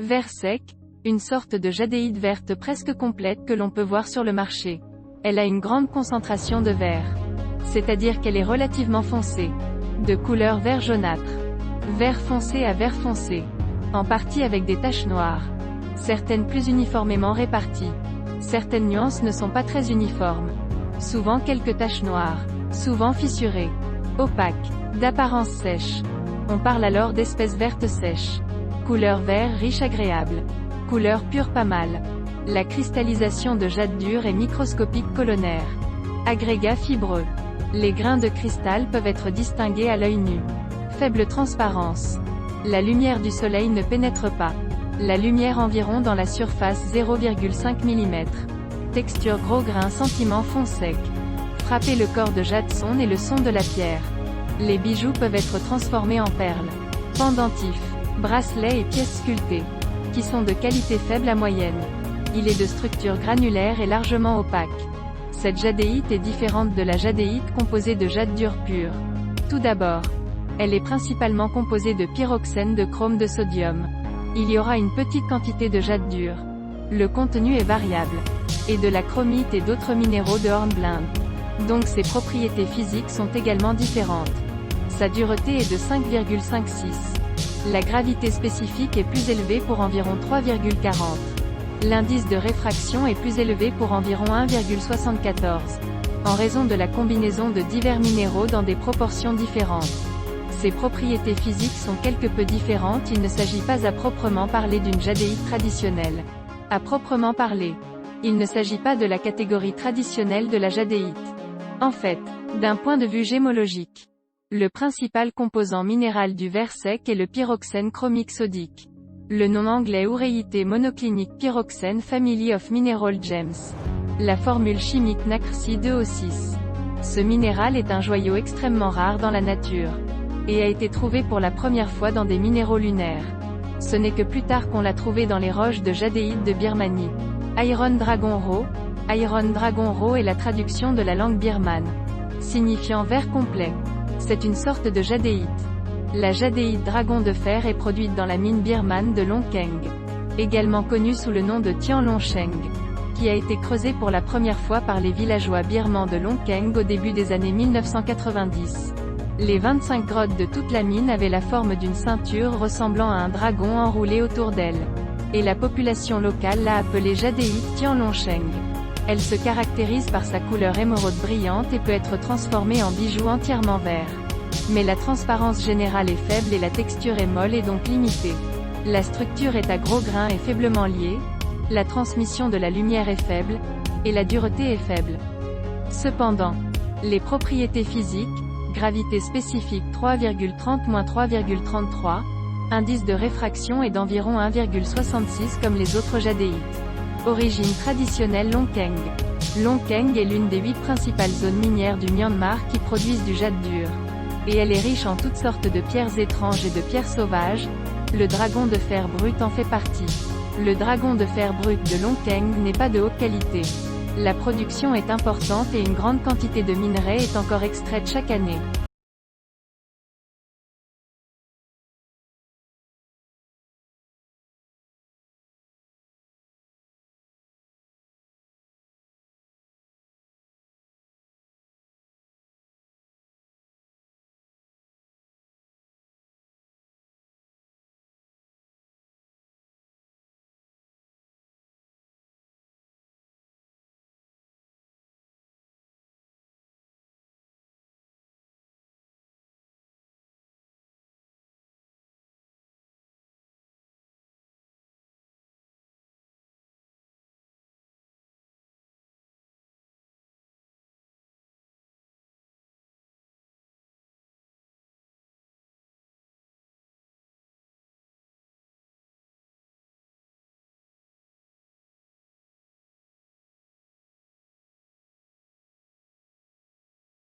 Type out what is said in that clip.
Verre sec, une sorte de jadéite verte presque complète que l'on peut voir sur le marché. Elle a une grande concentration de verre. C'est-à-dire qu'elle est relativement foncée. De couleur vert jaunâtre. Vert foncé à vert foncé. En partie avec des taches noires. Certaines plus uniformément réparties. Certaines nuances ne sont pas très uniformes. Souvent quelques taches noires. Souvent fissurées. Opaques. D'apparence sèche. On parle alors d'espèces vertes sèches. Couleur vert riche agréable. Couleur pure pas mal. La cristallisation de jade dur est microscopique colonnaire. Agrégat fibreux. Les grains de cristal peuvent être distingués à l'œil nu. Faible transparence. La lumière du soleil ne pénètre pas. La lumière environ dans la surface 0,5 mm. Texture gros grain sentiment fond sec. Frapper le corps de jade sonde et le son de la pierre. Les bijoux peuvent être transformés en perles. Pendentifs, bracelets et pièces sculptées. Qui sont de qualité faible à moyenne. Il est de structure granulaire et largement opaque. Cette jadéite est différente de la jadéite composée de jade dur pur. Tout d'abord, elle est principalement composée de pyroxène de chrome de sodium. Il y aura une petite quantité de jade dur. Le contenu est variable. Et de la chromite et d'autres minéraux de hornblende. Donc ses propriétés physiques sont également différentes. Sa dureté est de 5,56. La gravité spécifique est plus élevée pour environ 3,40. L'indice de réfraction est plus élevé pour environ 1,74. En raison de la combinaison de divers minéraux dans des proportions différentes. Ses propriétés physiques sont quelque peu différentes. Il ne s'agit pas à proprement parler d'une jadéite traditionnelle. À proprement parler, il ne s'agit pas de la catégorie traditionnelle de la jadéite. En fait, d'un point de vue gémologique, le principal composant minéral du verre sec est le pyroxène chromique sodique. Le nom anglais uréité monoclinique pyroxène Family of Mineral Gems. La formule chimique NaCrC2O6. Ce minéral est un joyau extrêmement rare dans la nature. Et a été trouvé pour la première fois dans des minéraux lunaires. Ce n'est que plus tard qu'on l'a trouvé dans les roches de jadéite de Birmanie. Iron Dragon Raw. Iron Dragon Raw est la traduction de la langue birmane, signifiant verre complet. C'est une sorte de jadéite. La jadéite dragon de fer est produite dans la mine birmane de Long Keng, également connue sous le nom de Tian Long Sheng, qui a été creusée pour la première fois par les villageois birmans de Long Keng au début des années 1990. Les 25 grottes de toute la mine avaient la forme d'une ceinture ressemblant à un dragon enroulé autour d'elle. Et la population locale l'a appelée jadéite Tian Long Sheng. Elle se caractérise par sa couleur émeraude brillante et peut être transformée en bijoux entièrement verts. Mais la transparence générale est faible et la texture est molle et donc limitée. La structure est à gros grains et faiblement liée, la transmission de la lumière est faible, et la dureté est faible. Cependant, les propriétés physiques, gravité spécifique 3,30-3,33, indice de réfraction est d'environ 1,66 comme les autres jadéites. Origine traditionnelle Long Keng. Long Keng est l'une des 8 principales zones minières du Myanmar qui produisent du jade dur. Et elle est riche en toutes sortes de pierres étranges et de pierres sauvages. Le dragon de fer brut en fait partie. Le dragon de fer brut de Long Keng n'est pas de haute qualité. La production est importante et une grande quantité de minerais est encore extraite chaque année.